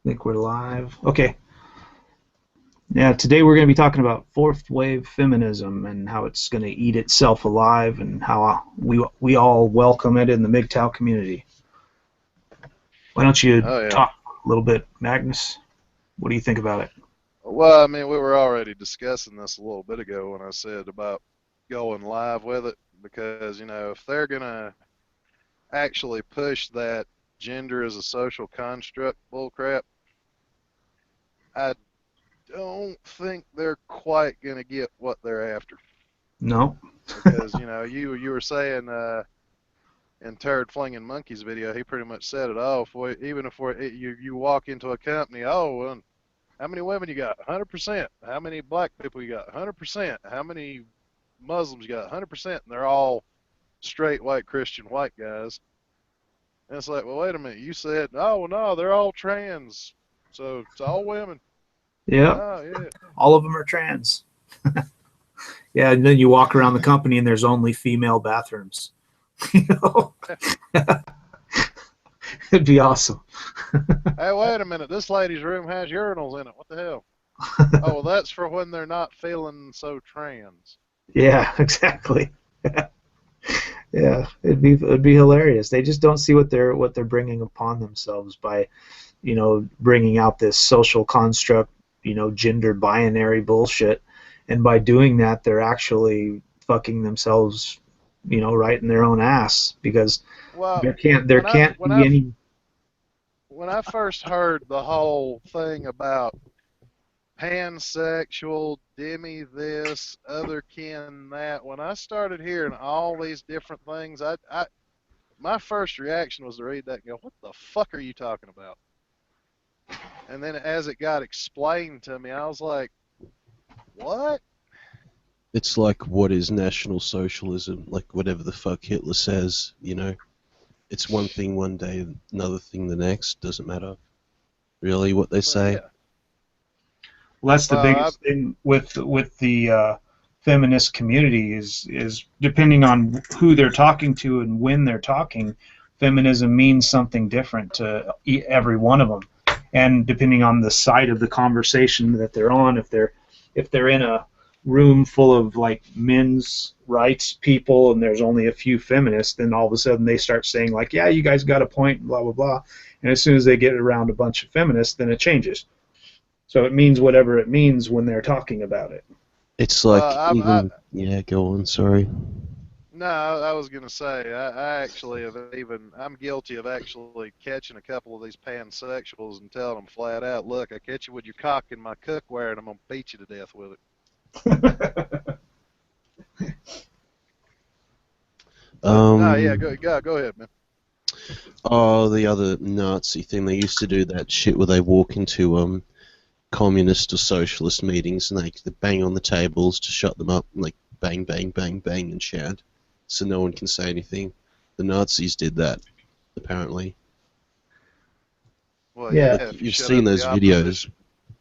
think we're live. Okay. Yeah, today we're going to be talking about fourth wave feminism and how it's going to eat itself alive and how we all welcome it in the MGTOW community. Why don't you Oh yeah. talk a little bit, Magnus? What do you think about it? Well, I mean, we were already discussing this a little bit ago when I said about going live with it, because, you know, if they're gonna actually push that gender as a social construct bullcrap, I don't think they're quite gonna get what they're after. No? Because, you know, you were saying in Turd Flinging Monkeys video, he pretty much said it. Oh, if you walk into a company, oh, well, how many women you got? 100%. How many black people you got? 100%. How many Muslims you got? 100%. And they're all straight white Christian white guys. And it's like, well, wait a minute. You said, oh, well, no, they're all trans. So it's all women. Yeah. Oh, yeah. All of them are trans. Yeah, and then you walk around the company and there's only female bathrooms. You know? It'd be awesome. Hey, wait a minute. This lady's room has urinals in it. What the hell? Oh, well, that's for when they're not feeling so trans. Yeah, exactly. Yeah, it'd be hilarious. They just don't see what they're bringing upon themselves by, bringing out this social construct, gender binary bullshit, and by doing that, they're actually fucking themselves, right in their own ass because Well, there can't be any. when I first heard the whole thing about pansexual, demi this, other kin that, when I started hearing all these different things, my first reaction was to read that and go, what the fuck are you talking about? And then as it got explained to me, I was like, what? It's like, what is National Socialism? Like, whatever the fuck Hitler says, you know? It's one thing one day, another thing the next. Doesn't matter, really, what they Well, say. yeah. Well, that's the Well, biggest thing with the feminist community is depending on who they're talking to and when they're talking, feminism means something different to every one of them, and depending on the side of the conversation that they're on, if they're in a room full of like men's rights people and there's only a few feminists, then all of a sudden they start saying like, yeah, you guys got a point, blah blah blah, and as soon as they get around a bunch of feminists, then it changes. So it means whatever it means when they're talking about it. It's like, I yeah, go on, sorry. no, I was gonna say, I actually I'm guilty of actually catching a couple of these pansexuals and telling them flat out, look, I catch you with your cock in my cookware and I'm gonna beat you to death with it. No, yeah, go ahead, man. Oh, the other Nazi thing, they used to do that shit where they walk into communist or socialist meetings and they bang on the tables to shut them up, and like bang, bang, bang, bang, and shout, so no one can say anything. The Nazis did that, apparently. Well, Yeah. yeah, if you You've shut seen up those the videos. opposition.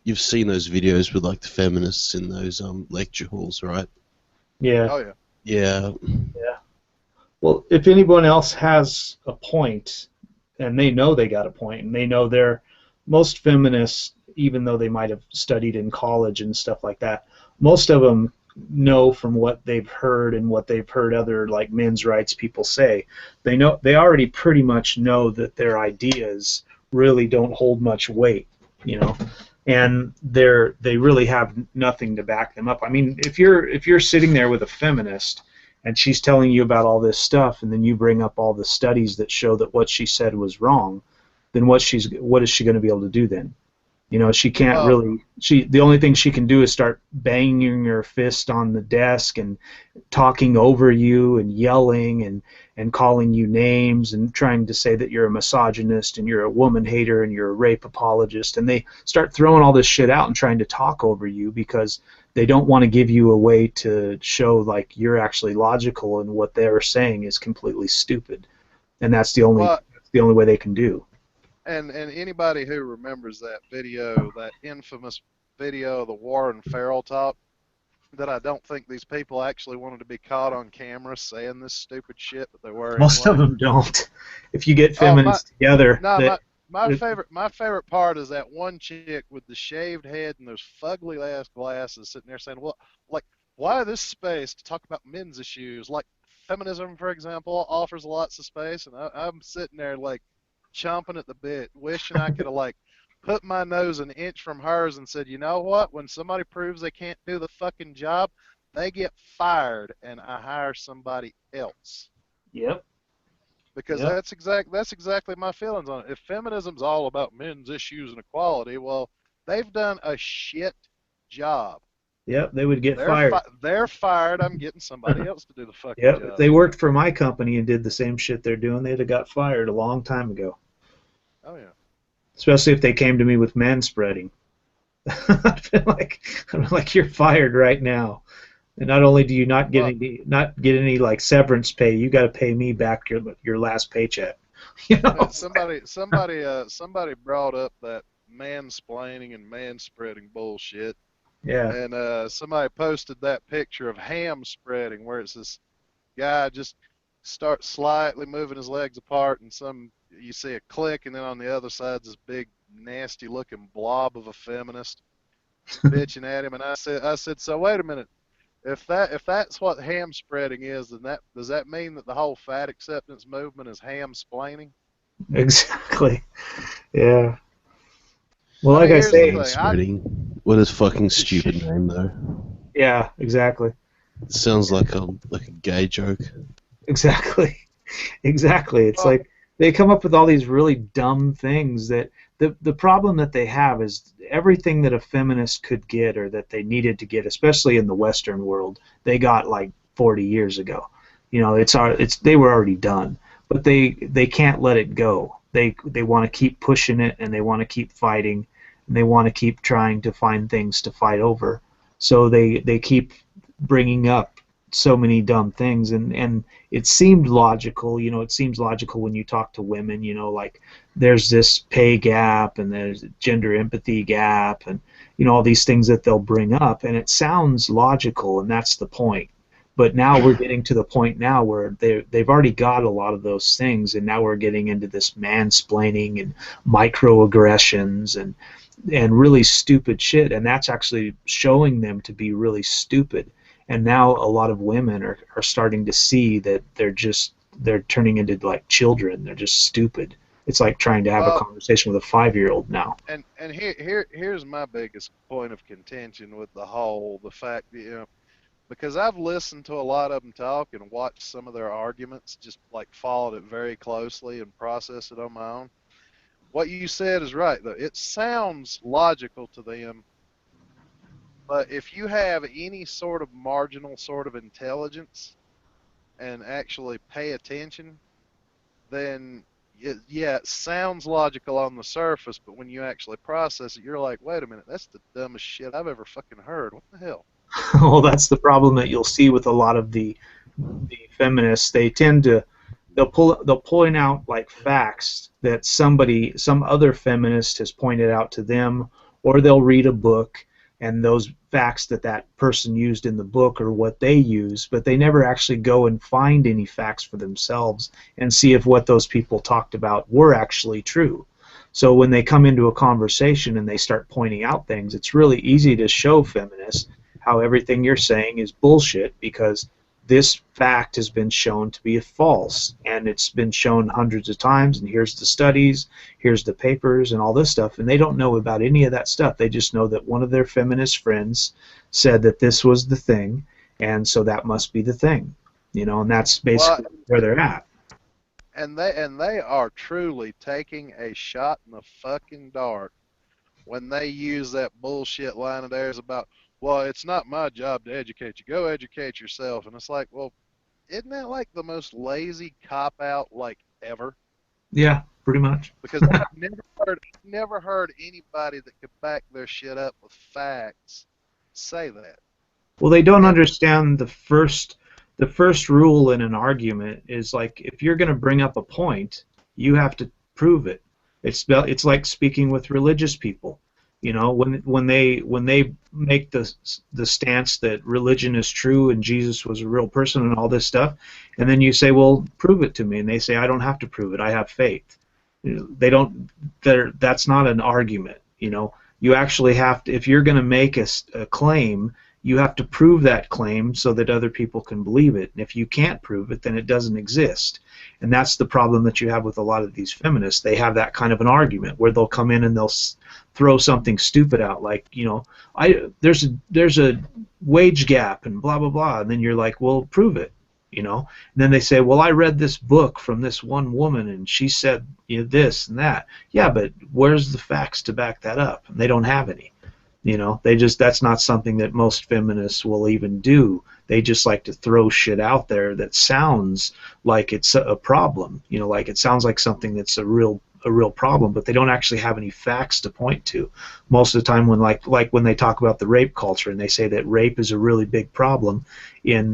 You've seen those videos with like the feminists in those lecture halls, right? Yeah. Oh yeah. Yeah. Yeah. Well, if anyone else has a point, and they know they got a point, and they know most feminists, even though they might have studied in college and stuff like that, most of them know from what they've heard and what they've heard other like men's rights people say. They already pretty much know that their ideas really don't hold much weight, and they really have nothing to back them up. I mean, if you're sitting there with a feminist and she's telling you about all this stuff, and then you bring up all the studies that show that what she said was wrong, then what is she going to be able to do then? She can't Well, really. The only thing she can do is start banging her fist on the desk and talking over you and yelling and calling you names and trying to say that you're a misogynist and you're a woman hater and you're a rape apologist, and they start throwing all this shit out and trying to talk over you because they don't want to give you a way to show like you're actually logical and what they're saying is completely stupid, and that's the only well, way they can do. and anybody who remembers that video, that infamous video of the Warren Farrell talk, that I don't think these people actually wanted to be caught on camera saying this stupid shit, but they were Most of anyway. them don't. If you get Oh my, feminists together, no, that my favorite part is that one chick with the shaved head and those fugly ass glasses sitting there saying, "Well, like, why this space to talk about men's issues? Like feminism, for example, offers lots of space." And I'm sitting there like chomping at the bit, wishing I could have like put my nose an inch from hers and said, "You know what? When somebody proves they can't do the fucking job, they get fired, and I hire somebody else." Yep. Because Yep. that's exactly my feelings on it. If feminism's all about men's issues and equality, well, they've done a shit job. Yep. They would get fired. They're fired. I'm getting somebody else to do the fucking Yep. If job. they worked for my company and did the same shit they're doing, they'd have got fired a long time ago. Oh yeah. Especially if they came to me with manspreading. I'm like, you're fired right now. And not only do you not get Well, any like severance pay, you got to pay me back your last paycheck. You know? somebody brought up that mansplaining and manspreading bullshit, Yeah. and somebody posted that picture of ham spreading where it's this guy just starts slightly moving his legs apart, and you see a click, and then on the other side's this big nasty looking blob of a feminist bitching at him. And I said, so wait a minute. If that's what ham spreading is, then does that mean that the whole fat acceptance movement is ham splaining? Exactly. Yeah. Well, I like mean, I here's the say, thing. Spreading. What a fucking stupid name, though. yeah, exactly. It sounds like a gay joke. Exactly. Exactly. It's Well, like they come up with all these really dumb things that the problem that they have is everything that a feminist could get or that they needed to get, especially in the Western world, they got like 40 years ago. You know, they were already done, but they can't let it go. They want to keep pushing it, and they want to keep fighting, and they want to keep trying to find things to fight over. So they keep bringing up so many dumb things, and it seemed logical. You know, it seems logical when you talk to women. You know, like there's this pay gap and there's a gender empathy gap, and you know all these things that they'll bring up, and it sounds logical, and that's the point. But now we're getting to the point now where they've already got a lot of those things, and now we're getting into this mansplaining and microaggressions and really stupid shit, and that's actually showing them to be really stupid. And now a lot of women are starting to see that they're turning into like children. They're just stupid. It's like trying to have a well, conversation with a 5-year-old now. and here's my biggest point of contention with the fact that, because I've listened to a lot of them talk and watched some of their arguments, just like followed it very closely and processed it on my own. What you said is right, though. It sounds logical to them, but if you have any sort of marginal sort of intelligence and actually pay attention, then yeah, it sounds logical on the surface, but when you actually process it, you're like, wait a minute, that's the dumbest shit I've ever fucking heard. What the hell? Well, that's the problem that you'll see with a lot of the feminists. They tend to they'll point out like facts that some other feminist has pointed out to them, or they'll read a book and those facts that person used in the book are what they use, but they never actually go and find any facts for themselves and see if what those people talked about were actually true. So when they come into a conversation and they start pointing out things, it's really easy to show feminists how everything you're saying is bullshit because this fact has been shown to be false, and it's been shown hundreds of times, and here's the studies, here's the papers, and all this stuff, and they don't know about any of that stuff. They just know that one of their feminist friends said that this was the thing, and so that must be the thing, you know, and that's basically where they're at. And they are truly taking a shot in the fucking dark when they use that bullshit line of theirs about, well, it's not my job to educate you. Go educate yourself. And it's like, well, isn't that like the most lazy cop out like ever? Yeah, pretty much. Because I've never heard anybody that could back their shit up with facts say that. Well, they don't Ever. understand the first rule in an argument is like if you're going to bring up a point, you have to prove it. It's like speaking with religious people. You know, when they make the stance that religion is true and Jesus was a real person and all this stuff, and then you say, well, prove it to me, and they say, I don't have to prove it. I have faith. They don't. That's not an argument. You actually have to. If you're going to make a claim, you have to prove that claim so that other people can believe it. And if you can't prove it, then it doesn't exist. And that's the problem that you have with a lot of these feminists. They have that kind of an argument where they'll come in and they'll throw something stupid out, like, there's a wage gap and blah blah blah, and then you're like, well, prove it. And then they say, well, I read this book from this one woman and she said this and that. Yeah, but where's the facts to back that up? And they don't have any. That's not something that most feminists will even do. They just like to throw shit out there that sounds like it's a problem. Like it sounds like something that's a real problem, but they don't actually have any facts to point to. Most of the time, when when they talk about the rape culture and they say that rape is a really big problem in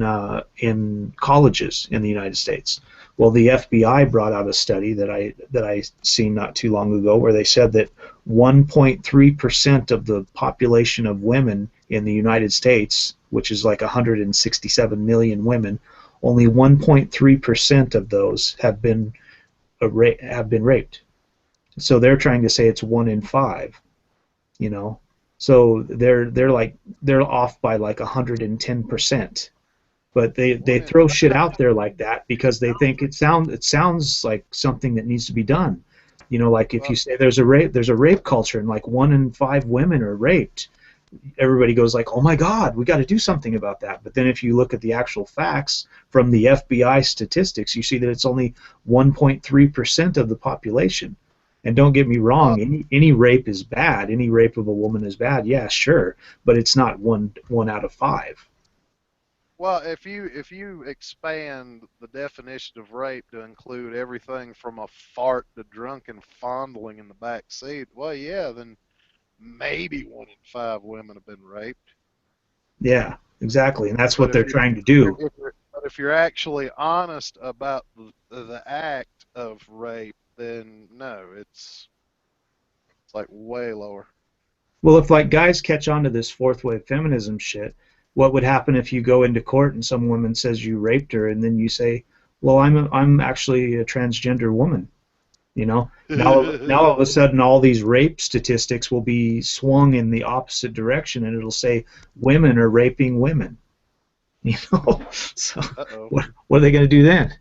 colleges in the United States. Well, the FBI brought out a study that I seen not too long ago where they said that 1.3% of the population of women in the United States, which is like 167 million women, only 1.3% of those have been raped. So they're trying to say it's 1 in 5. So they're off by like 110%. But they throw shit out there like that because they think it sounds like something that needs to be done. Like if you say there's a rape culture and like 1 in 5 women are raped, everybody goes like, oh my God, we got to do something about that. But then if you look at the actual facts from the FBI statistics, you see that it's only 1.3% of the population. And don't get me wrong, any rape is bad. Any rape of a woman is bad. Yeah, sure, but it's not one out of 5. Well, if you expand the definition of rape to include everything from a fart to drunken fondling in the back seat, well, yeah, then maybe 1 in 5 women have been raped. Yeah, exactly, and that's But what they're trying to do. But if you're actually honest about the act of rape, then no, it's like way lower. Well, if like guys catch on to this fourth wave feminism shit, what would happen if you go into court and some woman says you raped her, and then you say, "Well, I'm actually a transgender woman." Now all of a sudden all these rape statistics will be swung in the opposite direction, and it'll say women are raping women. So what are they going to do then?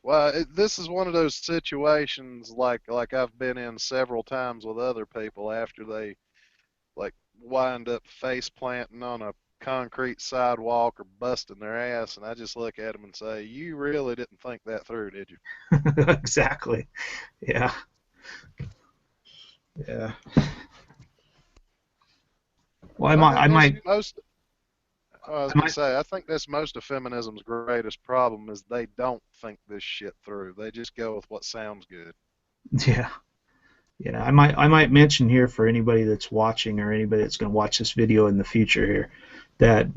Well, this is one of those situations like I've been in several times with other people after they like wind up face planting on a concrete sidewalk or busting their ass, and I just look at them and say, "You really didn't think that through, did you?" Exactly. Yeah. Yeah. Well, I might. I was going to say, I think that's most of feminism's greatest problem is they don't think this shit through. They just go with what sounds good. Yeah. Yeah, I might mention here for anybody that's watching or anybody that's going to watch this video in the future here that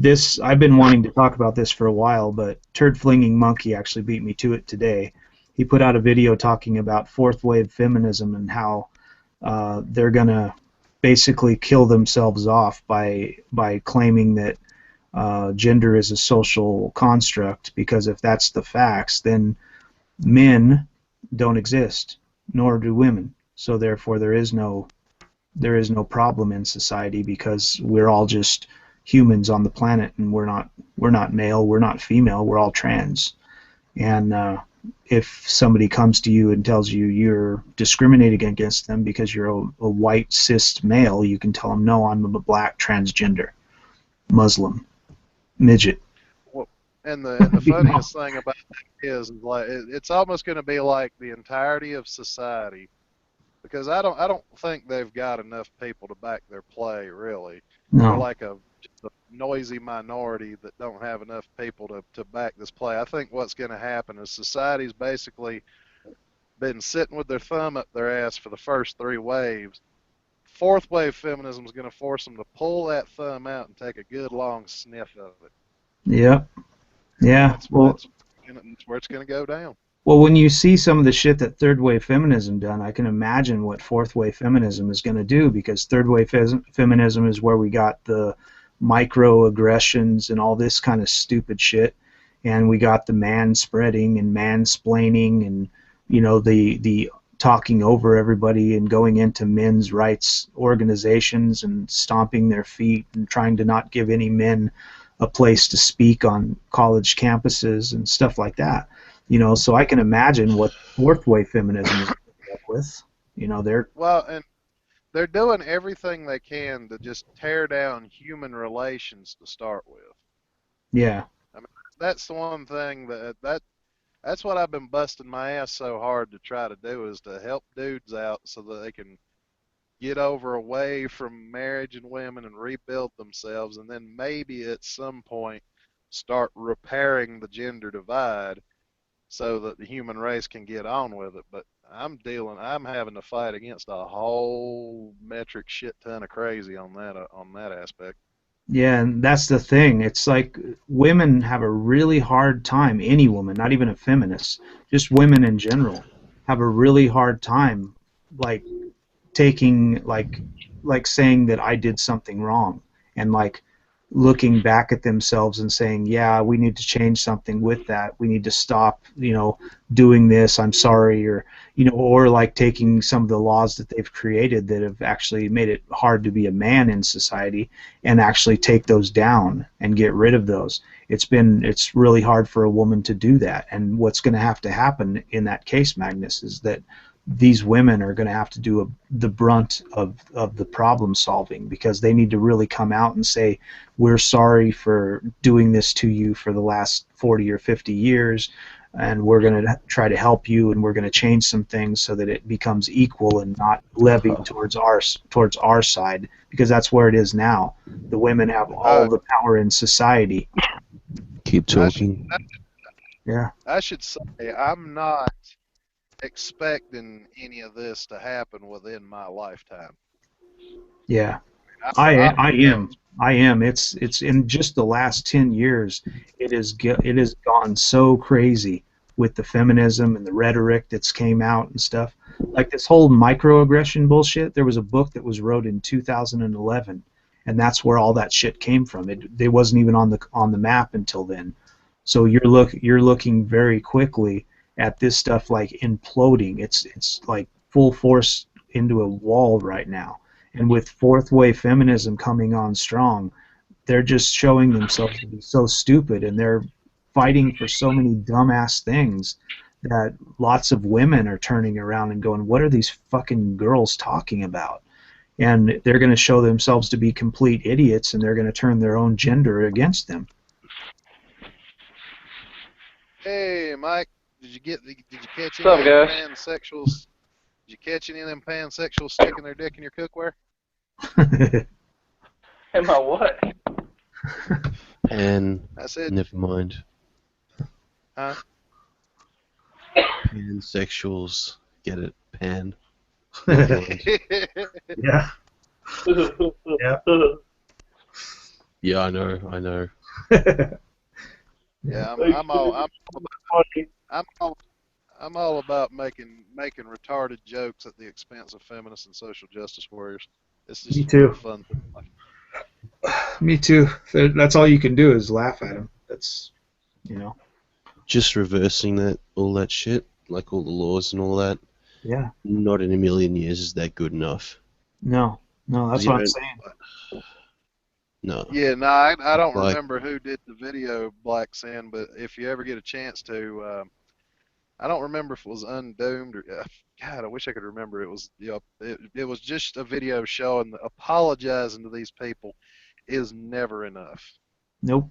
I've been wanting to talk about this for a while, but Turd Flinging Monkey actually beat me to it today. He put out a video talking about fourth wave feminism and how they're going to basically kill themselves off by claiming that gender is a social construct, because if that's the facts, then men don't exist, nor do women. So therefore there is no problem in society, because we're all just humans on the planet, and we're not male, we're not female, we're all trans. And if somebody comes to you and tells you you're discriminating against them because you're a white cis male, you can tell them, no, I'm a black transgender, Muslim, midget. Well, and the funniest thing about that is like it's almost going to be like the entirety of society, because I don't think they've got enough people to back their play, really. No. They're like just a noisy minority that don't have enough people to back this play. I think what's going to happen is society's basically been sitting with their thumb up their ass for the first 3 waves. Fourth wave feminism is going to force them to pull that thumb out and take a good long sniff of it. Yeah. Yeah. That's where it's going to go down. Well, when you see some of the shit that third wave feminism done, I can imagine what fourth wave feminism is going to do, because third wave feminism is where we got the microaggressions and all this kind of stupid shit, and we got the man-spreading and mansplaining and the talking over everybody and going into men's rights organizations and stomping their feet and trying to not give any men a place to speak on college campuses and stuff like that. So I can imagine what fourth wave feminism is coming up with. Well, and they're doing everything they can to just tear down human relations to start with. Yeah, I mean, that's the one thing that's what I've been busting my ass so hard to try to do, is to help dudes out so that they can get over away from marriage and women and rebuild themselves, and then maybe at some point start repairing the gender divide so that the human race can get on with it. But I'm having to fight against a whole metric shit ton of crazy on that aspect. yeah, and that's the thing. It's like women have a really hard time. Any woman, not even a feminist, just women in general, have a really hard time, like taking like saying that I did something wrong, and like looking back at themselves and saying, yeah, we need to change something with that. We need to stop, doing this. I'm sorry. Or like taking some of the laws that they've created that have actually made it hard to be a man in society and actually take those down and get rid of those. It's really hard for a woman to do that. And what's going to happen in that case, Magnus, is that these women are going to have to do the brunt of the problem solving, because they need to really come out and say, we're sorry for doing this to you for the last 40 or 50 years, and we're going to try to help you, and we're going to change some things so that it becomes equal and not levied towards our side, because that's where it is now. The women have all the power in society. Keep talking. Yeah. I should say I'm not expecting any of this to happen within my lifetime. Yeah. I, I, I am. It's in just the last 10 years, it has gone so crazy with the feminism and the rhetoric that's came out and stuff. Like this whole microaggression bullshit. There was a book that was wrote in 2011, and that's where all that shit came from. It wasn't even on the map until then. So you're looking very quickly at this stuff like imploding. It's like full force into a wall right now. And with fourth wave feminism coming on strong, they're just showing themselves to be so stupid, and they're fighting for so many dumbass things that lots of women are turning around and going, what are these fucking girls talking about? And they're going to show themselves to be complete idiots, and they're going to turn their own gender against them. Hey, Mike, did you catch What's up, any guys? pansexuals? Did you catch any of them pansexuals sticking their dick in your cookware? Am I what? And I said, never mind. huh? Pansexuals. Get it? Pan. Yeah. Yeah. Yeah, I know. Yeah, I'm all about making retarded jokes at the expense of feminists and social justice warriors. It's just Me too. fun. Me too. That's all you can do is laugh at them. That's, Just reversing all that shit, like all the laws and all that. Yeah. Not in a million years is that good enough. No, that's what I'm saying. No. Yeah, no, I don't Like- remember who did the video, Black Sin, but if you ever get a chance to, I don't remember if it was Undoomed or, God, I wish I could remember. It was, it was just a video showing that apologizing to these people is never enough. Nope.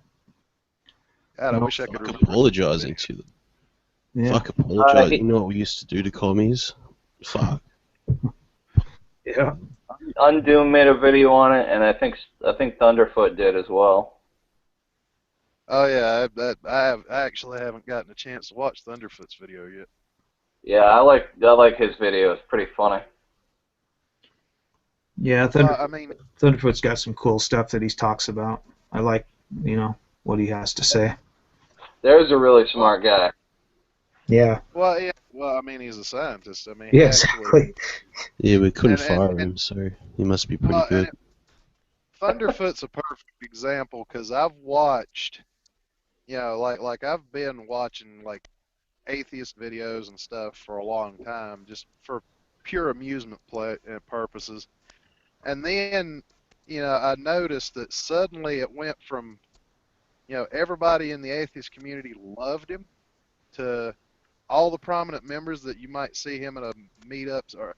God, I Nope. wish I could Fuck remember. apologizing to them. Yeah. Fuck apologize. You know what we used to do to commies? Fuck. Yeah. Undoom made a video on it, and I think Thunderfoot did as well. Oh yeah, I actually haven't gotten a chance to watch Thunderfoot's video yet. Yeah, I like his video. It's pretty funny. Yeah. I mean, Thunderfoot's got some cool stuff that he talks about. I like, what he has to say. There's a really smart guy. Yeah. well, yeah, well, I mean, he's a scientist. I mean, Yeah, actually, exactly. Yeah, we couldn't And- fire him, so he must be pretty well, good. Thunderfoot's a perfect example because I've watched, like I've been watching like atheist videos and stuff for a long time, just for pure amusement purposes. And then, I noticed that suddenly it went from, everybody in the atheist community loved him to all the prominent members that you might see him at a meetups or,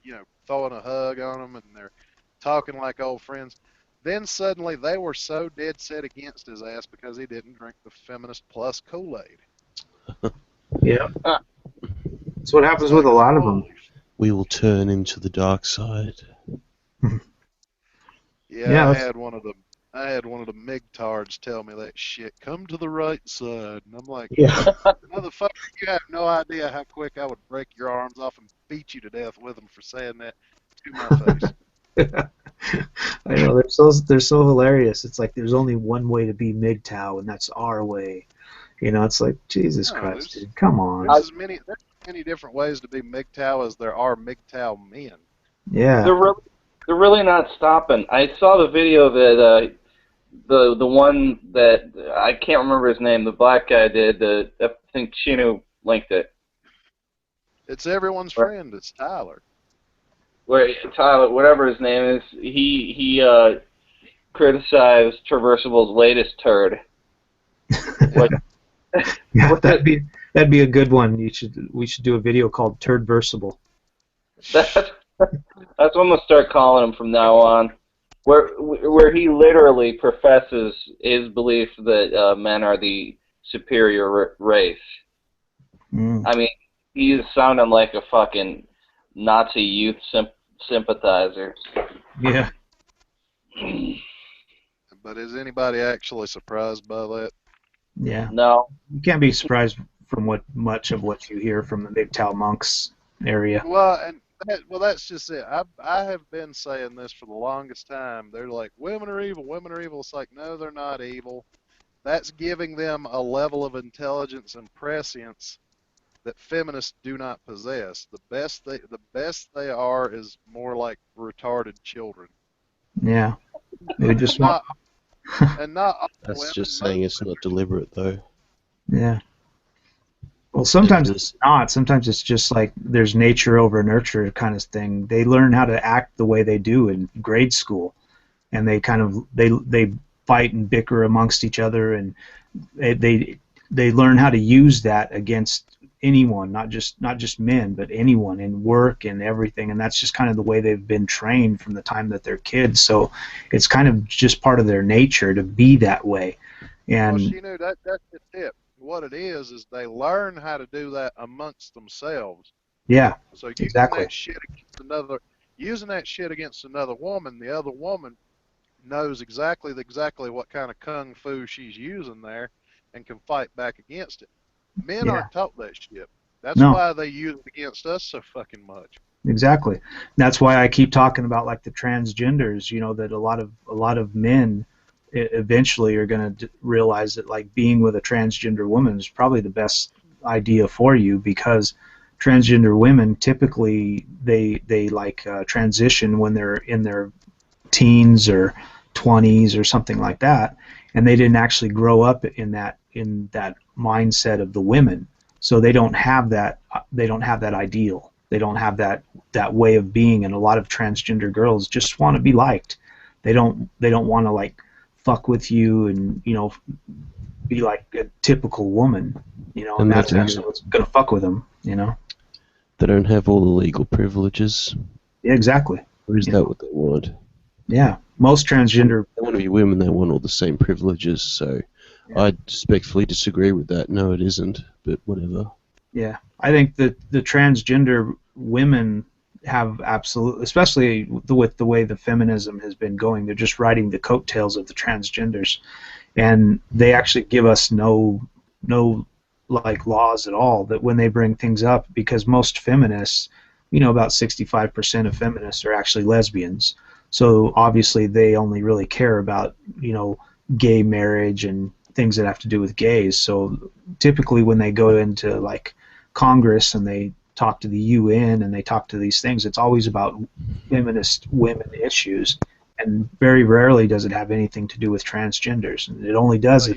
throwing a hug on them and they're talking like old friends. Then suddenly they were so dead set against his ass because he didn't drink the Feminist Plus Kool-Aid. Yeah. That's what happens with a lot of them. We will turn into the dark side. Yeah, I had one of the MGTOWs tell me that shit. Come to the right side, and I'm like, motherfucker, you have no idea how quick I would break your arms off and beat you to death with them for saying that to my face. I know they're so hilarious. It's like there's only one way to be MGTOW, and that's our way. It's like Jesus Christ, dude, come on. There's many different ways to be MGTOW as there are MGTOW men. Yeah. They're really not stopping. I saw the video that the one that I can't remember his name, the black guy did. I think Shi-Nu linked it. It's everyone's friend. It's Tyler. Tyler, whatever his name is, he criticized Traversible's latest turd. Yeah, that'd be a good one. We should do a video called Turdversible. That's what I'm gonna start calling him from now on. Where he literally professes his belief that men are the superior race. I mean, he is sounding like a fucking Nazi youth sympathizer. Yeah. But is anybody actually surprised by that? Yeah. No. You can't be surprised from much of what you hear from the MGTOW monks area. Well, that's just it. I have been saying this for the longest time. They're like, women are evil, women are evil. It's like, no, they're not evil. That's giving them a level of intelligence and prescience that feminists do not possess. The best they are is more like retarded children. Yeah. They just want... And not all That's women, just saying it's not deliberate, though. Yeah. Well, sometimes it's not. Sometimes it's just like there's nature over nurture kind of thing. They learn how to act the way they do in grade school, and they fight and bicker amongst each other, and they learn how to use that against anyone, not just men, but anyone in work and everything. And that's just kind of the way they've been trained from the time that they're kids. So it's kind of just part of their nature to be that way. And well, that's the tip. What it is they learn how to do that amongst themselves. Yeah. So using exactly. Using that shit against another woman, the other woman knows exactly what kind of kung fu she's using there and can fight back against it. Men aren't taught that shit. That's why they use it against us so fucking much. Exactly. That's why I keep talking about like the transgenders, that a lot of men eventually are going to realize that like being with a transgender woman is probably the best idea for you, because transgender women typically they transition when they're in their teens or 20s or something like that, and they didn't actually grow up in that mindset of the women, so they don't have that ideal, they don't have that way of being. And a lot of transgender girls just want to be liked. They don't want to like fuck with you and be like a typical woman, and that's actually what's gonna fuck with them. They don't have all the legal privileges. Yeah, exactly. Or is that what they want? Yeah, most transgender. They want to be women. They want all the same privileges. So I respectfully disagree with that. No, it isn't. But whatever. Yeah, I think that the transgender women have absolutely, especially with the way the feminism has been going, they're just riding the coattails of the transgenders, and they actually give us no like laws at all that when they bring things up, because most feminists, about 65% of feminists are actually lesbians, so obviously they only really care about gay marriage and things that have to do with gays. So typically when they go into like Congress and they talk to the UN and they talk to these things, it's always about feminist women issues, and very rarely does it have anything to do with transgenders. And it only does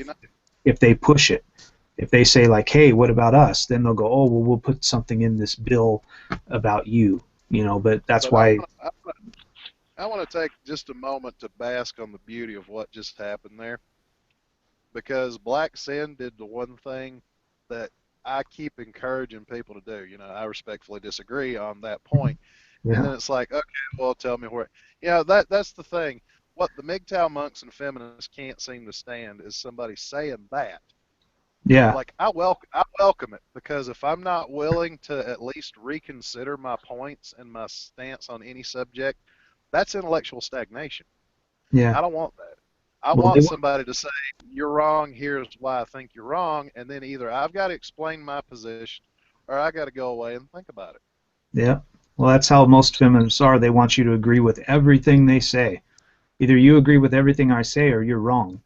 if they push it. If they say like, hey, what about us? Then they'll go, oh, well, we'll put something in this bill about you, but that's But why. I want to take just a moment to bask on the beauty of what just happened there, because Black Sin did the one thing that I keep encouraging people to do. I respectfully disagree on that point. And Yeah. then it's like, okay, well, tell me where. That's the thing. What the MGTOW monks and feminists can't seem to stand is somebody saying that. Yeah. Like, I welcome it, because if I'm not willing to at least reconsider my points and my stance on any subject, that's intellectual stagnation. Yeah. I don't want that. I Well, want somebody to say, you're wrong, here's why I think you're wrong, and then either I've got to explain my position or I got to go away and think about it. yeah. Well, that's how most feminists are. They want you to agree with everything they say. Either you agree with everything I say or you're wrong.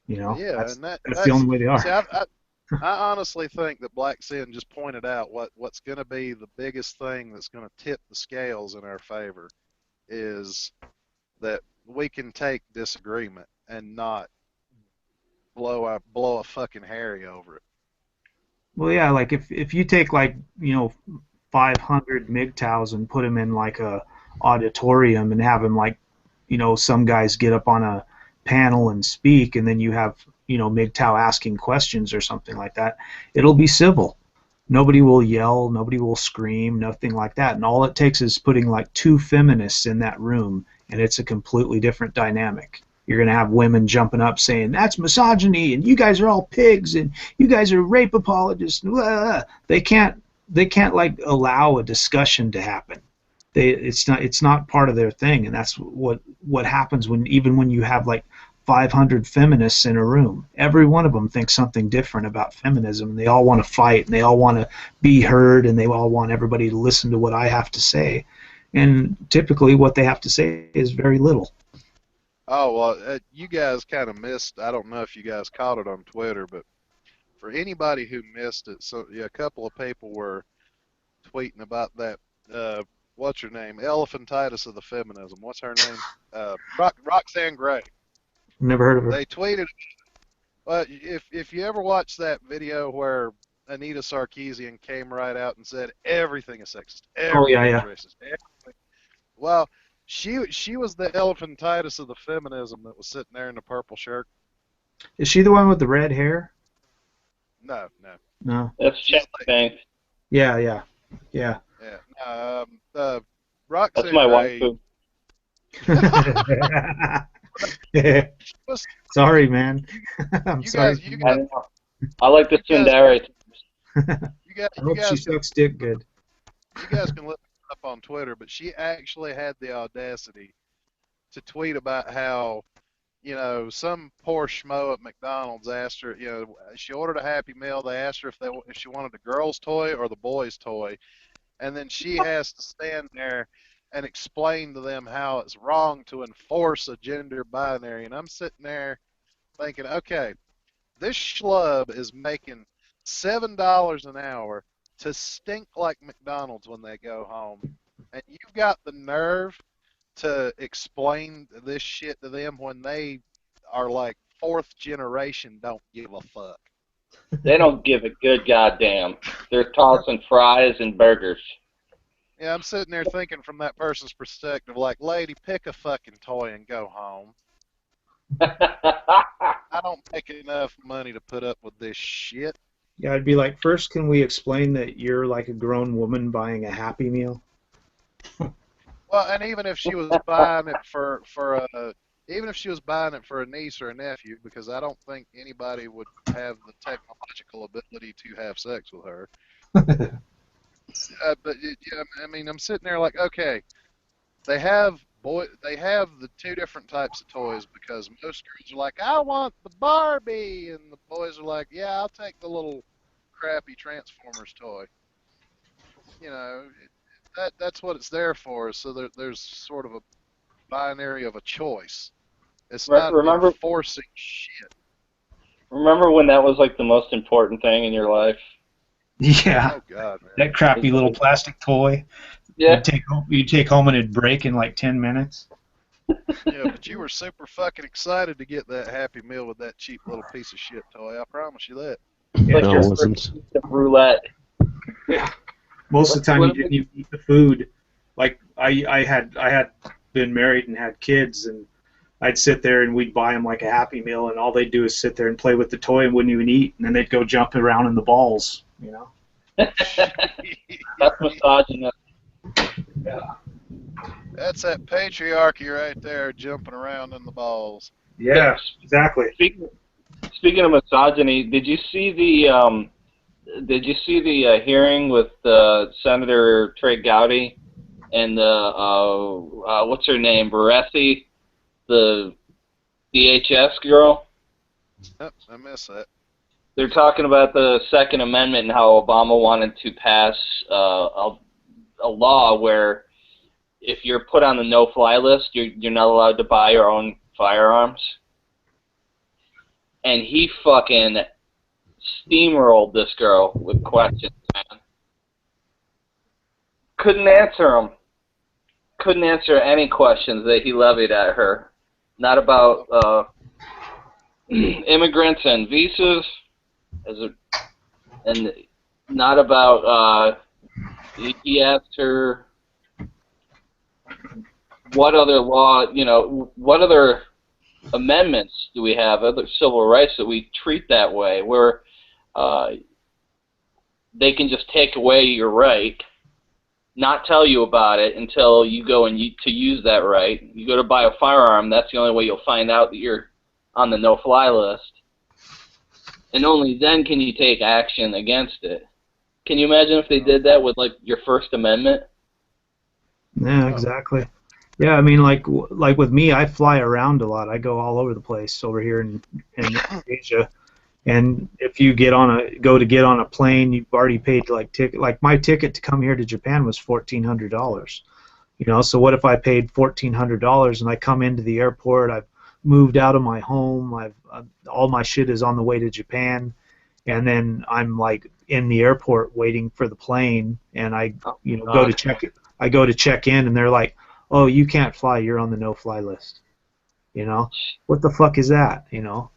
Yeah, That's and that's the only way they see, are. I honestly think that Black Sin just pointed out what's going to be the biggest thing that's going to tip the scales in our favor is that we can take disagreement and not blow a fucking Harry over it. Well, yeah, like if you take like 500 MGTOWs and put them in like a auditorium and have them like some guys get up on a panel and speak, and then you have MGTOW asking questions or something like that, it'll be civil. Nobody will yell, nobody will scream, nothing like that. And all it takes is putting like two feminists in that room, and it's a completely different dynamic. You're going to have women jumping up saying, that's misogyny, and you guys are all pigs, and you guys are rape apologists. Blah, blah, blah. They can't like allow a discussion to happen. It's not part of their thing, and that's what happens even when you have like 500 feminists in a room. Every one of them thinks something different about feminism, and they all want to fight, and they all want to be heard, and they all want everybody to listen to what I have to say. And typically what they have to say is very little. Oh, well, you guys kind of missed. I don't know if you guys caught it on Twitter, but for anybody who missed it, so yeah, a couple of people were tweeting about that. What's her name? Elephantitis of the feminism. What's her name? Roxanne Gray. Never heard of her. They tweeted. If you ever watched that video where Anita Sarkeesian came right out and said everything is sexist, Oh yeah, everything is yeah. racist, everything. Well, she was the elephantitis of the feminism that was sitting there in the purple shirt. Is she the one with the red hair? No. No. That's She's Chet like, Banks. Yeah. yeah. Roxanne That's my wife. Gray. Sorry, man. I'm You sorry. guys, you guys, I like the You guys- tsundere. I hope she sucks dick good. you guys can look it up on Twitter, but she actually had the audacity to tweet about how, some poor schmo at McDonald's asked her, she ordered a Happy Meal. They asked her if she wanted the girl's toy or the boy's toy, and then she has to stand there and explain to them how it's wrong to enforce a gender binary. And I'm sitting there thinking, okay, this schlub is making $7 an hour to stink like McDonald's when they go home, and you've got the nerve to explain this shit to them when they are like fourth generation don't give a fuck. They don't give a good goddamn. They're tossing fries and burgers. Yeah, I'm sitting there thinking from that person's perspective, like, lady, pick a fucking toy and go home. I don't make enough money to put up with this shit. Yeah, I'd be like, first, can we explain that you're like a grown woman buying a Happy Meal? Well, and even if she was buying it even if she was buying it for a niece or a nephew, because I don't think anybody would have the technological ability to have sex with her. But yeah, I mean, I'm sitting there like, okay, they have the two different types of toys, because most girls are like, I want the Barbie, and the boys are like, yeah, I'll take the little crappy Transformers toy. That's what it's there for. So there's sort of a binary of a choice. It's not enforcing shit. Remember when that was like the most important thing in your life? Yeah. Oh God, man. That crappy little plastic toy. Yeah. You take home and it'd break in like 10 minutes. Yeah, but you were super fucking excited to get that Happy Meal with that cheap little piece of shit toy. I promise you that. It's Yeah. like No, your it first wasn't. piece of roulette. Yeah. Most of the time, you didn't even eat the food. Like I had been married and had kids, and I'd sit there and we'd buy them like a Happy Meal, and all they'd do is sit there and play with the toy and wouldn't even eat, and then they'd go jump around in the balls, you know. That's misogynist. Yeah. That's that patriarchy right there, jumping around in the balls. Yeah. Exactly. Speaking of misogyny, did you see the hearing with Senator Trey Gowdy and what's her name, Baresi, the DHS girl? Oh, I missed that. They're talking about the Second Amendment and how Obama wanted to pass a law where if you're put on the no-fly list, you're not allowed to buy your own firearms. And he fucking steamrolled this girl with questions, man. Couldn't answer them. Couldn't answer any questions that he levied at her. Not about immigrants and visas, and not about. He asked her what other law, what other amendments do we have, other civil rights that we treat that way, where they can just take away your right, not tell you about it until you go and to use that right. You go to buy a firearm, that's the only way you'll find out that you're on the no-fly list. And only then can you take action against it. Can you imagine if they did that with, like, your First Amendment? Yeah, exactly. Yeah, I mean, like with me, I fly around a lot. I go all over the place over here in Asia. And if you get on a plane, you've already paid like my ticket to come here to Japan was $1,400. You know, so what if I paid $1,400 and I come into the airport? I've moved out of my home. All my shit is on the way to Japan, and then I'm like in the airport waiting for the plane, and I go to check it. I go to check in, and they're like, "Oh, you can't fly. You're on the no-fly list." You know, what the fuck is that? You know.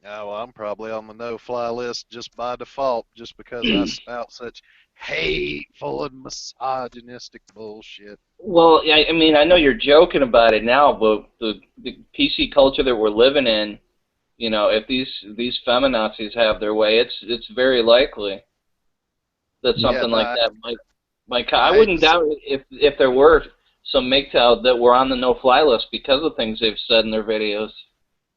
Yeah, well, I'm probably on the no-fly list just by default, just because I spout such hateful and misogynistic bullshit. Well, I mean, I know you're joking about it now, but the PC culture that we're living in, if these feminazis have their way, it's very likely that something like that might. I wouldn't doubt it if there were some MGTOW that were on the no-fly list because of things they've said in their videos.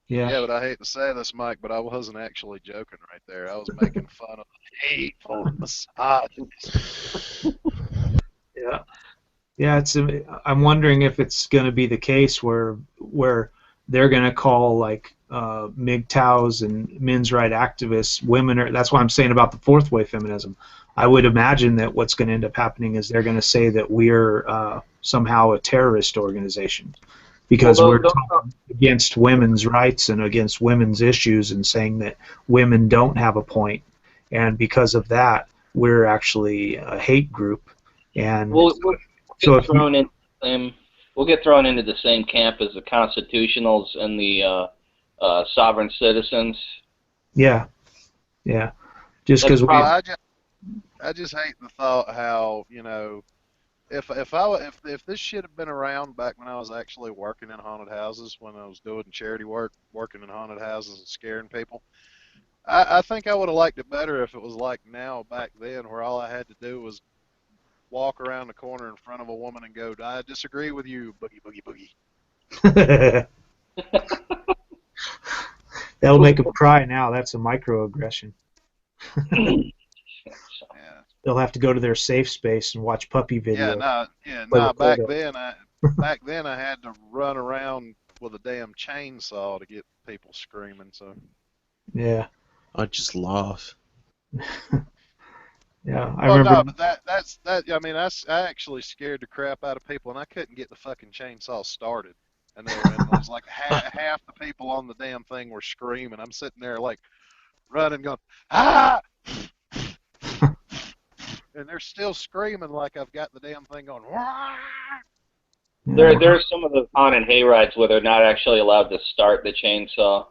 Yeah, but I hate to say this, Mike, but I wasn't actually joking right there. I was making fun of hateful and misogynist. Yeah. Yeah, I'm wondering if it's going to be the case where they're going to call like MGTOWs and men's right activists women. That's what I'm saying about the fourth wave feminism. I would imagine that what's going to end up happening is they're going to say that we're somehow a terrorist organization because we're talking against women's rights and against women's issues and saying that women don't have a point, and because of that, we're actually a hate group. And we'll get thrown into the same camp as the constitutionals and the sovereign citizens. Yeah, yeah. Just because I just hate the thought how if this shit had been around back when I was actually working in haunted houses, when I was doing charity work, working in haunted houses and scaring people, I think I would have liked it better if it was like now back then, where all I had to do was walk around the corner in front of a woman and go, "I disagree with you, boogie, boogie, boogie." That'll make them cry now. That's a microaggression. Yeah. They'll have to go to their safe space and watch puppy videos. Back then I had to run around with a damn chainsaw to get people screaming. So. Yeah. I'd just laugh. Yeah, I remember. No, but that's. I mean, I actually scared the crap out of people, and I couldn't get the fucking chainsaw started. And it was like half the people on the damn thing were screaming. I'm sitting there like running, going, "Ah!" And they're still screaming like I've got the damn thing going. Wah! There's some of the haunted hayrides where they're not actually allowed to start the chainsaw.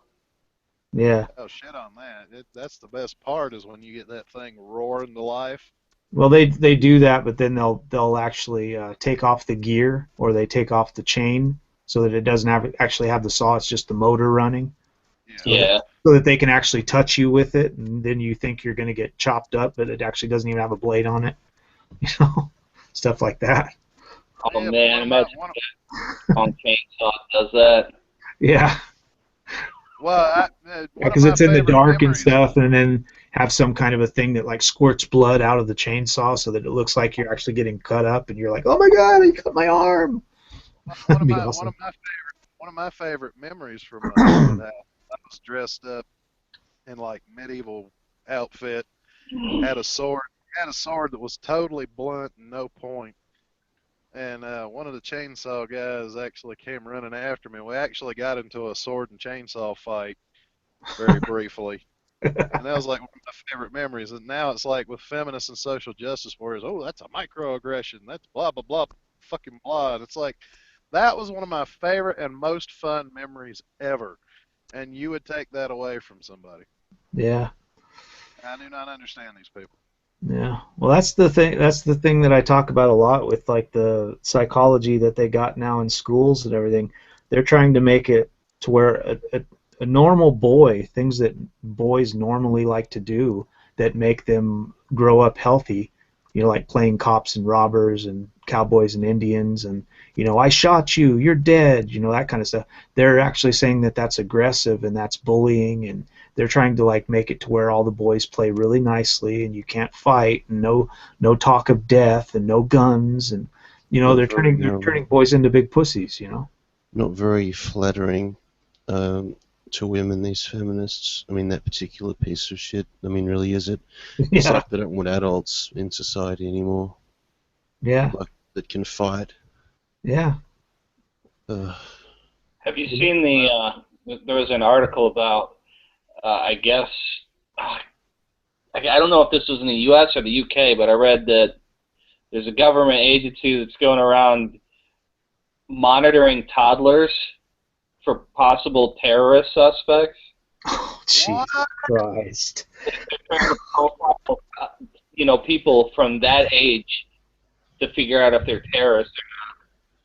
Yeah. Oh, shit on that. That's the best part is when you get that thing roaring to life. Well, they do that, but then they'll actually take off the gear or they take off the chain so that it doesn't actually have the saw. It's just the motor running, Yeah. so that Yeah. so that they can actually touch you with it, and then you think you're going to get chopped up, but it actually doesn't even have a blade on it. You know, stuff like that. Oh Yeah, but man, imagine on chainsaw does that. Yeah, one of because my it's in the favorite dark and memories. stuff, and then have some kind of a thing that like squirts blood out of the chainsaw so that it looks like you're actually getting cut up, and you're like, oh my god, he cut my arm. One That'd of be my one awesome. of my one of my favorite memories from a haunted house. I was dressed up in like medieval outfit, had a sword, that was totally blunt and no point. And one of the chainsaw guys actually came running after me. We actually got into a sword and chainsaw fight very briefly. And that was like one of my favorite memories. And now it's like with feminists and social justice warriors, oh, that's a microaggression. That's blah, blah, blah, fucking blah. And it's like, that was one of my favorite and most fun memories ever. And you would take that away from somebody. Yeah. I do not understand these people. Yeah. Well, that's the thing. That's the thing that I talk about a lot with like the psychology that they got now in schools and everything. They're trying to make it to where a normal boy, things that boys normally like to do that make them grow up healthy, like playing cops and robbers and cowboys and Indians and, I shot you, you're dead, that kind of stuff. They're actually saying that that's aggressive and that's bullying, and they're trying to like make it to where all the boys play really nicely and you can't fight and no talk of death and no guns, and Not they're turning boys into big pussies. not very flattering to women, these feminists. I mean, that particular piece of shit. I mean, really, is it? It's Yeah. like they don't want adults in society anymore, Yeah. like that can fight. Yeah. Uh, Have you seen there was an article about, I guess, I don't know if this was in the U.S. or the U.K., but I read that there's a government agency that's going around monitoring toddlers for possible terrorist suspects. Oh, Jesus What? Christ. They're trying to profile, people from that age to figure out if they're terrorists.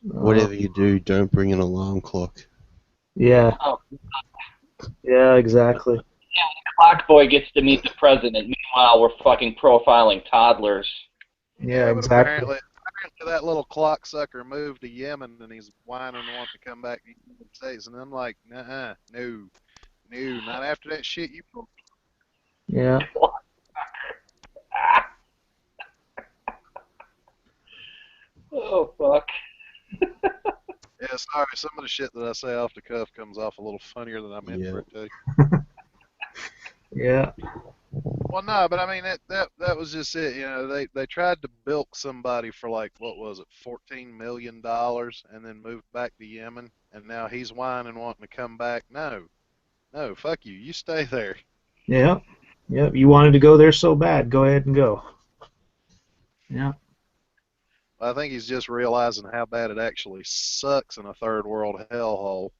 whatever you do, don't bring an alarm clock. Yeah. Oh, Yeah, exactly. Clock Boy gets to meet the president. Meanwhile, we're fucking profiling toddlers. Yeah, Yeah, but exactly. apparently that little clock sucker moved to Yemen and he's whining and wanting to come back to the United States. And I'm like, nah, no, not after that shit you pulled. Yeah. Oh, fuck. Yeah, sorry, some of the shit that I say off the cuff comes off a little funnier than I meant for Yeah. it to. Yeah. Well, no, but I mean that was just it. They tried to bilk somebody for like what was it, $14 million, and then moved back to Yemen, and now he's whining wanting to come back. No, fuck you. You stay there. Yeah. Yeah. You wanted to go there so bad. Go ahead and go. Yeah. I think he's just realizing how bad it actually sucks in a third world hellhole.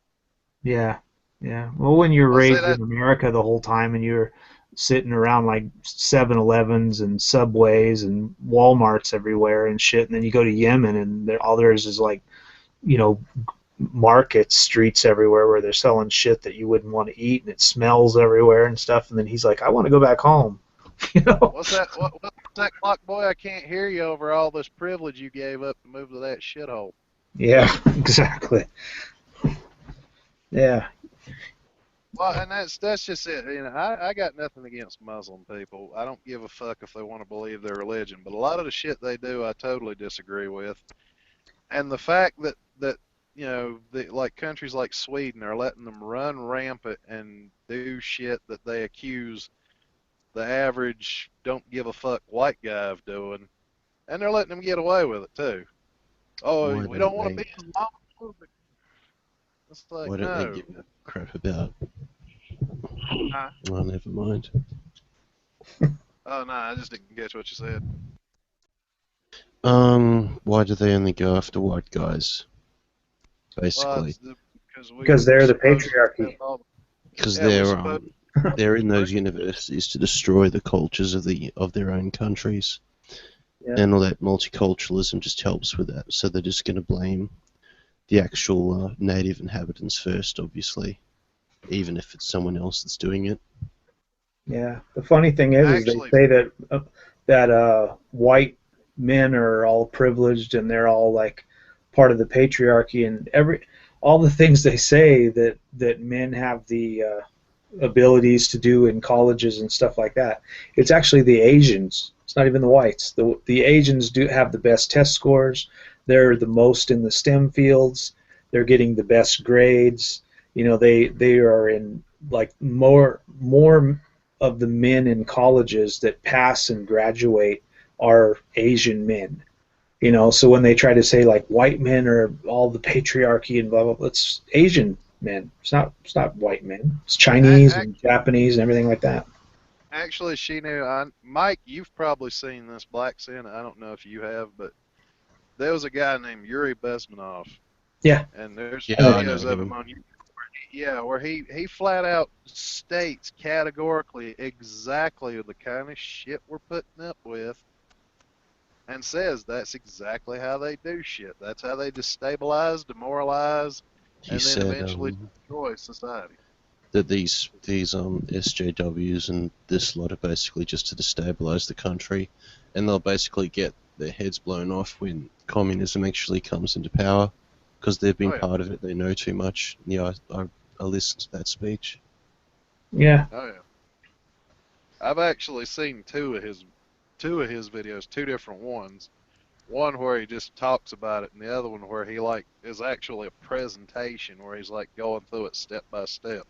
Yeah. Yeah. Well, when you're I say raised that. in America the whole time and you're sitting around like 7-Elevens and Subways and Walmarts everywhere and shit, and then you go to Yemen and all there is like, you know, markets, streets everywhere where they're selling shit that you wouldn't want to eat, and it smells everywhere and stuff. And then he's like, I want to go back home. You know? What's that? What's that, clock boy? I can't hear you over all this privilege you gave up to move to that shithole. Yeah. Exactly. Yeah. Well, and that's just it. I got nothing against Muslim people. I don't give a fuck if they want to believe their religion, but a lot of the shit they do, I totally disagree with. And the fact that like countries like Sweden are letting them run rampant and do shit that they accuse the average don't give a fuck white guy of doing, and they're letting them get away with it too. Oh, Why we don't don't want to they? be Islamophobic. It's like Why don't they no. give a crap about? Huh? Oh, never mind. Oh no, I just didn't get what you said. Why do they only go after white guys? Well, Basically. it's because Because we're they're the supposed to have patriarchy. all. Because Yeah, we're supposed. they're in those universities to destroy the cultures of their own countries, Yeah. and all that multiculturalism just helps with that. So they're just going to blame the actual native inhabitants first, obviously, even if it's someone else that's doing it. Yeah. The funny thing is they Actually, say that white men are all privileged and they're all like part of the patriarchy and all the things they say that men have the abilities to do in colleges and stuff like that. It's actually the Asians. It's not even the whites. The Asians do have the best test scores. They're the most in the STEM fields. They're getting the best grades. You know, they are in like more of the men in colleges that pass and graduate are Asian men. You know, so when they try to say like white men are all the patriarchy and blah blah blah, it's Asian men. It's not white men. It's Chinese and Japanese and everything like that. actually, Shi-Nu, Mike, you've probably seen this Black Santa. I don't know if you have, but there was a guy named Yuri Bezmenov, Yeah. and there's Yeah, I know videos of him. him on YouTube. Where he flat out states categorically exactly the kind of shit we're putting up with, and says that's exactly how they do shit. That's how they destabilize, demoralize, He and then said eventually destroy society. that these SJWs and this lot are basically just to destabilize the country, and they'll basically get their heads blown off when communism actually comes into power, because they've been Oh yeah, part of it. They know too much. Yeah, I listened to that speech. Yeah. oh yeah. I've actually seen two of his videos, two different ones. One where he just talks about it, and the other one where he like is actually a presentation where he's like going through it step by step.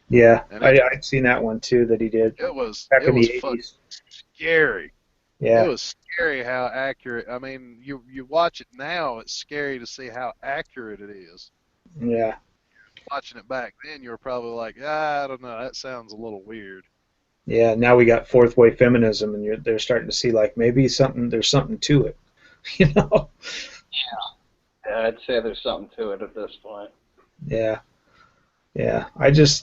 Yeah. And I'd seen that one too that he did back it in the was fucking 80s. scary. It Yeah. was scary how accurate. I mean, you watch it now, it's scary to see how accurate it is. Yeah. Watching it back then, you were probably like, I don't know, that sounds a little weird. Yeah. Now we got fourth wave feminism, and they're starting to see like maybe there's something to it. You know. Yeah, I'd say there's something to it at this point. Yeah. Yeah.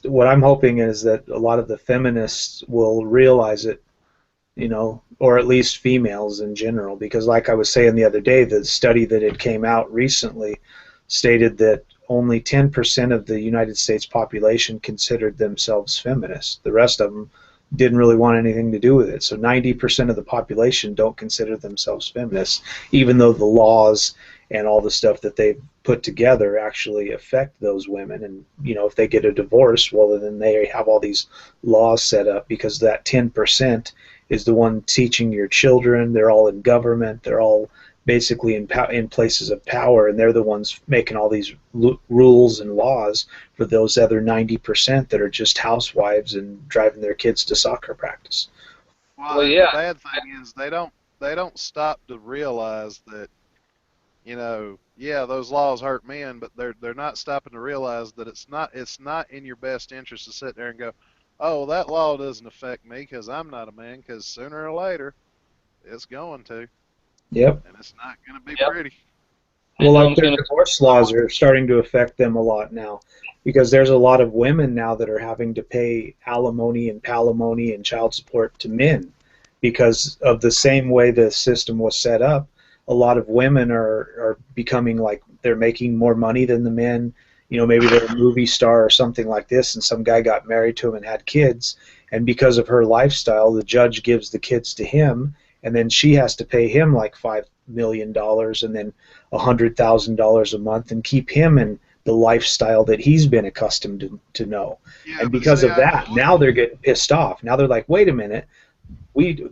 What I'm hoping is that a lot of the feminists will realize it, you know, or at least females in general, because like I was saying the other day, the study that had came out recently stated that only 10% of the United States population considered themselves feminists. The rest of them didn't really want anything to do with it. So 90% of the population don't consider themselves feminists, even though the laws and all the stuff that they've put together actually affect those women. And, you know, if they get a divorce, well, then they have all these laws set up because that 10% is the one teaching your children. They're all in government. They're all basically in places of power, and they're the ones making all these rules and laws for those other 90% that are just housewives and driving their kids to soccer practice. Well, Well, and the yeah, bad thing is they don't stop to realize that, yeah, those laws hurt men, but they're not stopping to realize that it's not in your best interest to sit there and go, oh, that law doesn't affect me because I'm not a man, because sooner or later it's going to, Yep. and it's not going to be Yep. pretty. Well, no like one's their gonna. divorce laws are starting to affect them a lot now, because there's a lot of women now that are having to pay alimony and palimony and child support to men because of the same way the system was set up. A lot of women are becoming like they're making more money than the men. You know, maybe they're a movie star or something like this, and some guy got married to him and had kids, and because of her lifestyle, the judge gives the kids to him, and then she has to pay him like $5 million, and then $100,000 a month, and keep him in the lifestyle that he's been accustomed to know. Yeah, And but because see, of that, now they're getting pissed off. Now they're like, wait a minute,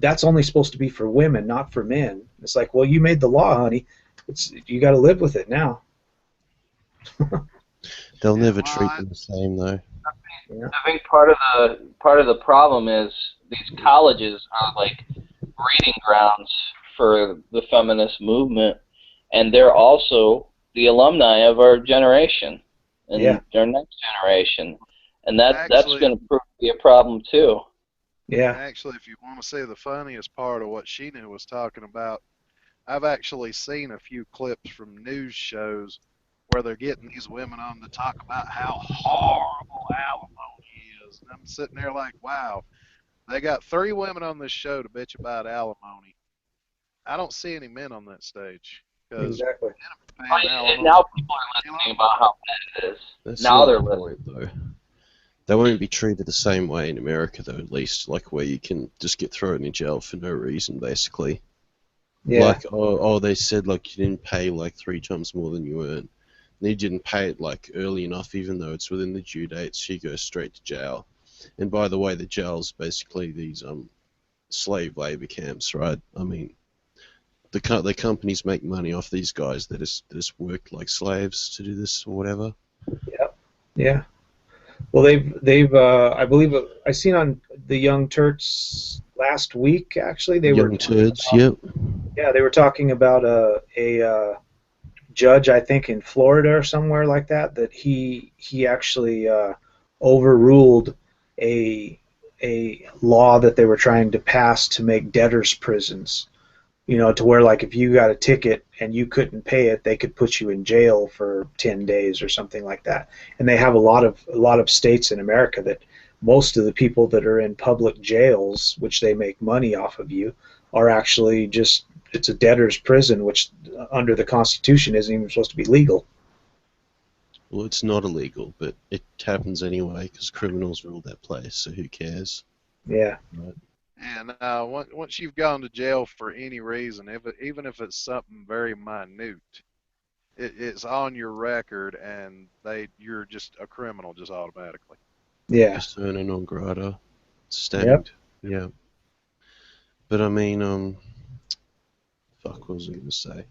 that's only supposed to be for women, not for men. It's like, well, you made the law, honey. You got to live with it now. They'll yeah, never well, treat them the same, though. Yeah. I think part of the problem is these colleges are like breeding grounds for the feminist movement, and they're also the alumni of our generation and Yeah. our next generation, and that's actually, going to prove to be a problem too. Yeah. actually, if you want to see the funniest part of what Shi-Nu was talking about, I've actually seen a few clips from news shows where they're getting these women on to talk about how horrible alimony was. And I'm sitting there like, wow, they got 3 women on this show to bitch about alimony. I don't see any men on that stage because Exactly. paying alimony. Now people are listening about how bad it is. That's Now not they're the listening. point, though. They won't be treated the same way in America, though, at least, like where you can just get thrown in jail for no reason, basically. Yeah. Like, they said, like, you didn't pay, like, 3 times more than you earn. And you didn't pay it, like, early enough, even though it's within the due date, so you go straight to jail. And by the way, the jail's basically these, slave labor camps, right? I mean, the companies make money off these guys that just work like slaves to do this or whatever. Yeah. Well, they've I believe I seen on the Young Turks last week. Actually, they were Young turds, yep. yeah, they were talking about a judge, I think in Florida or somewhere like that, that he actually overruled a law that they were trying to pass to make debtors prisons. You know, to where like if you got a ticket and you couldn't pay it, they could put you in jail for 10 days or something like that. And they have a lot of states in America that most of the people that are in public jails, which they make money off of you, are actually just it's a debtor's prison, which under the Constitution isn't even supposed to be legal. Well, it's not illegal, but it happens anyway because criminals rule that place, so who cares? Yeah. Right? And once you've gone to jail for any reason, even if it's something very minute, it's on your record, and you're just a criminal just automatically. Yeah. Persona non grata. Stamped. Yep. Yeah. But I mean, fuck, what was I going to say?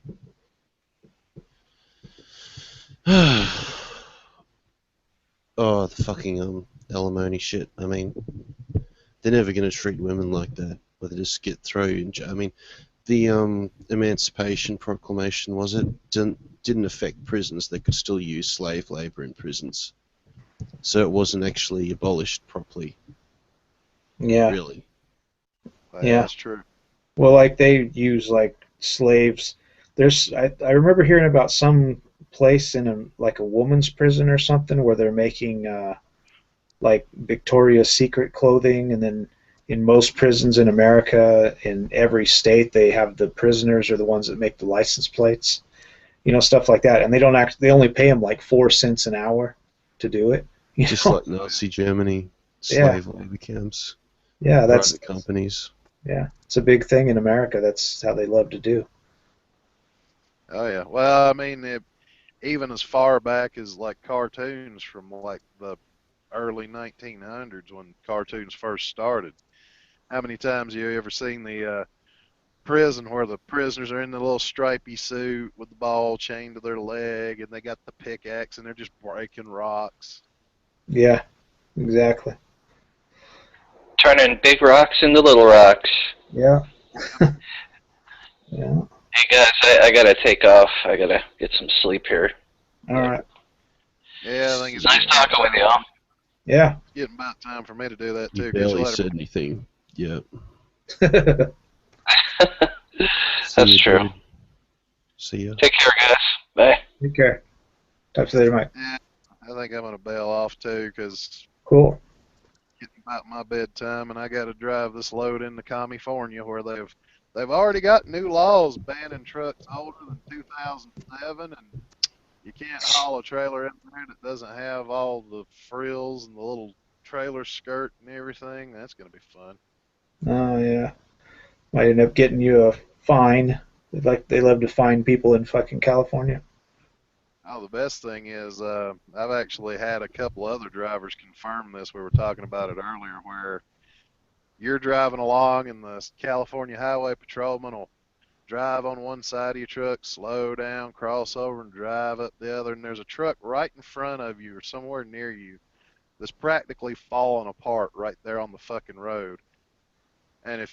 Oh, the fucking alimony shit. I mean, they're never going to treat women like that, where they just get thrown in jail. I mean, the Emancipation Proclamation, was it, didn't affect prisons. They could still use slave labor in prisons. So it wasn't actually abolished properly. Yeah. Really. Yeah. That's true. Well, like they use like slaves. I remember hearing about some place in a woman's prison or something where they're making like Victoria's Secret clothing, and then in most prisons in America, in every state, they have the prisoners are the ones that make the license plates, you know, stuff like that, and they only pay them like 4 cents an hour to do it. Just like Nazi Germany, slave labor camps. Yeah, that's the companies. Yeah, it's a big thing in America. That's how they love to do. Oh yeah. Well, I mean, even as far back as like cartoons from like the early 1900s when cartoons first started. How many times have you ever seen the prison where the prisoners are in the little stripy suit with the ball chained to their leg, and they got the pickaxe and they're just breaking rocks? Yeah, exactly. Turning big rocks into little rocks. Yeah. Yeah. Hey guys, I gotta take off. I gotta get some sleep here. All right. Yeah, I think It's nice talking with you. Yeah. It's getting about time for me to do that too. You Catch you barely later. said anything. Yeah. That's true. Dude. See ya. Take care, guys. Bye. Take care. Talk to you later, Mike. Yeah, I think I'm gonna bail off too because Cool. getting about my bedtime, and I got to drive this load into California where they've already got new laws banning trucks older than 2007, and you can't haul a trailer in there that doesn't have all the frills and the little trailer skirt and everything. That's gonna be fun. Oh yeah. Might end up getting you a fine. They love to fine people in fucking California. Oh, the best thing is I've actually had a couple other drivers confirm this. We were talking about it earlier, where you're driving along and the California Highway Patrolman will drive on one side of your truck, slow down, cross over, and drive up the other, and there's a truck right in front of you or somewhere near you that's practically falling apart right there on the fucking road. And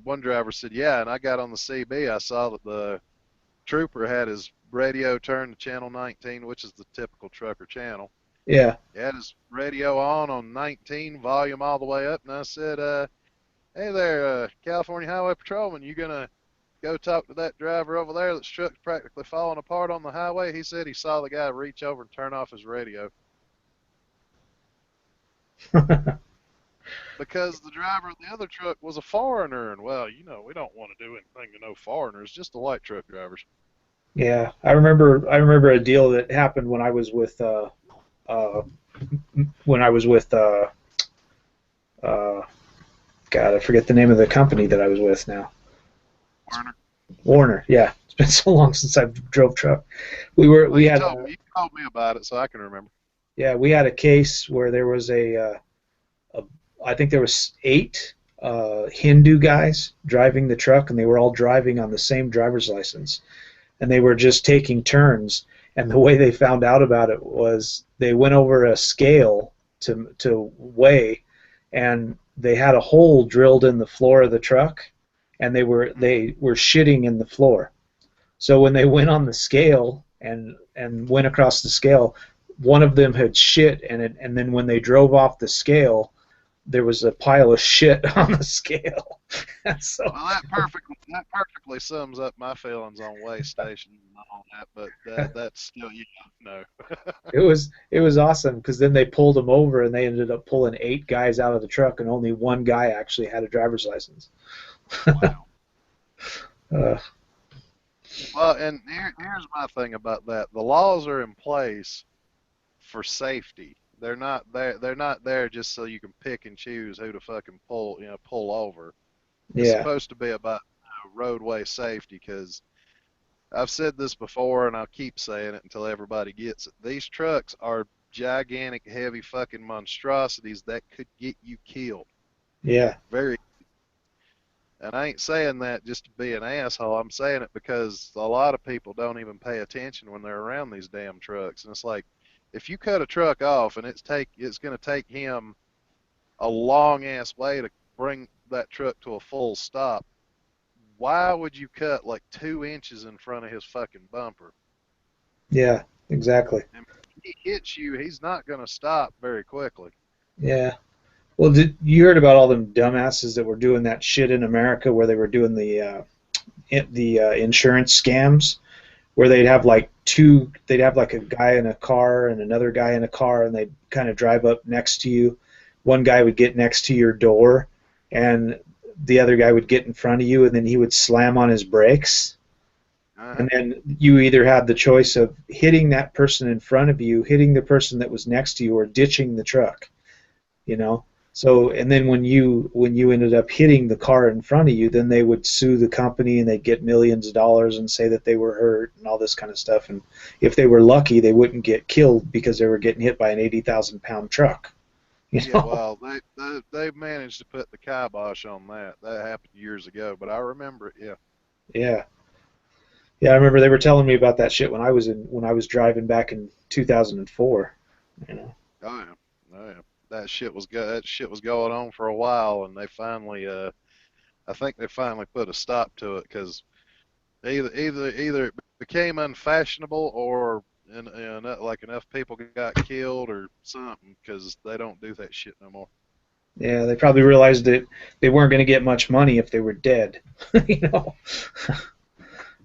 one driver said, yeah, and I got on the CB, I saw that the trooper had his radio turned to channel 19, which is the typical trucker channel. Yeah. He had his radio on 19, volume all the way up, and I said, hey there, California Highway Patrolman, you gonna go talk to that driver over there that's truck's practically falling apart on the highway? He said he saw the guy reach over and turn off his radio. because the driver of the other truck was a foreigner, and well, you know, we don't want to do anything to no foreigners, just the light truck drivers. Yeah, I remember a deal that happened when I was with uh, when I was with uh, God, I forget the name of the company that I was with now. Foreigner. Warner. Yeah, it's been so long since I've drove truck. Well, We had you told me about it, so I can remember. yeah, we had a case where there was a I think there was 8 Hindu guys driving the truck, and they were all driving on the same driver's license, and they were just taking turns. And the way they found out about it was they went over a scale to weigh, and they had a hole drilled in the floor of the truck, and they were shitting in the floor. So when they went on the scale and went across the scale, one of them had shit, and then when they drove off the scale, there was a pile of shit on the scale. So Well, that perfectly sums up my feelings on weigh stations and all that, but that's still, you know, no. it was awesome because then they pulled them over and they ended up pulling 8 guys out of the truck, and only one guy actually had a driver's license. Wow. Uh, Well, and here's my thing about that. The laws are in place for safety. They're not there. They're not there just so you can pick and choose who to fucking pull over. It's yeah, supposed to be about roadway safety. Because I've said this before, and I'll keep saying it until everybody gets it. These trucks are gigantic, heavy fucking monstrosities that could get you killed. yeah, Very. And I ain't saying that just to be an asshole. I'm saying it because a lot of people don't even pay attention when they're around these damn trucks. And it's like, if you cut a truck off and it's going to take him a long ass way to bring that truck to a full stop, why would you cut like 2 inches in front of his fucking bumper? yeah, exactly. And if he hits you, he's not going to stop very quickly. Yeah. Well, did you heard about all them dumbasses that were doing that shit in America, where they were doing the insurance scams, where they'd have like a guy in a car and another guy in a car, and they'd kind of drive up next to you. One guy would get next to your door, and the other guy would get in front of you, and then he would slam on his brakes. Uh-huh. And then you either had the choice of hitting that person in front of you, hitting the person that was next to you, or ditching the truck. You know. So, and then when you ended up hitting the car in front of you, then they would sue the company and they'd get millions of dollars and say that they were hurt and all this kind of stuff. And if they were lucky, they wouldn't get killed because they were getting hit by an 80,000-pound truck. You Yeah, know? well, they've managed to put the kibosh on that. That happened years ago, but I remember it. Yeah. Yeah. Yeah, I remember they were telling me about that shit when I was driving back in 2004. You know. Oh yeah. Oh yeah. That shit was going on for a while, and they finally I think they finally put a stop to it because either it became unfashionable or like enough people got killed or something because they don't do that shit no more. Yeah, they probably realized that they weren't going to get much money if they were dead. You know.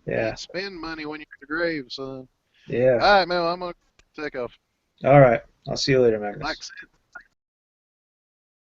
Yeah. Can't spend money when you're in the grave, son. Yeah. All right, man. I'm gonna take off. All right. I'll see you later, Magnus. Like I said,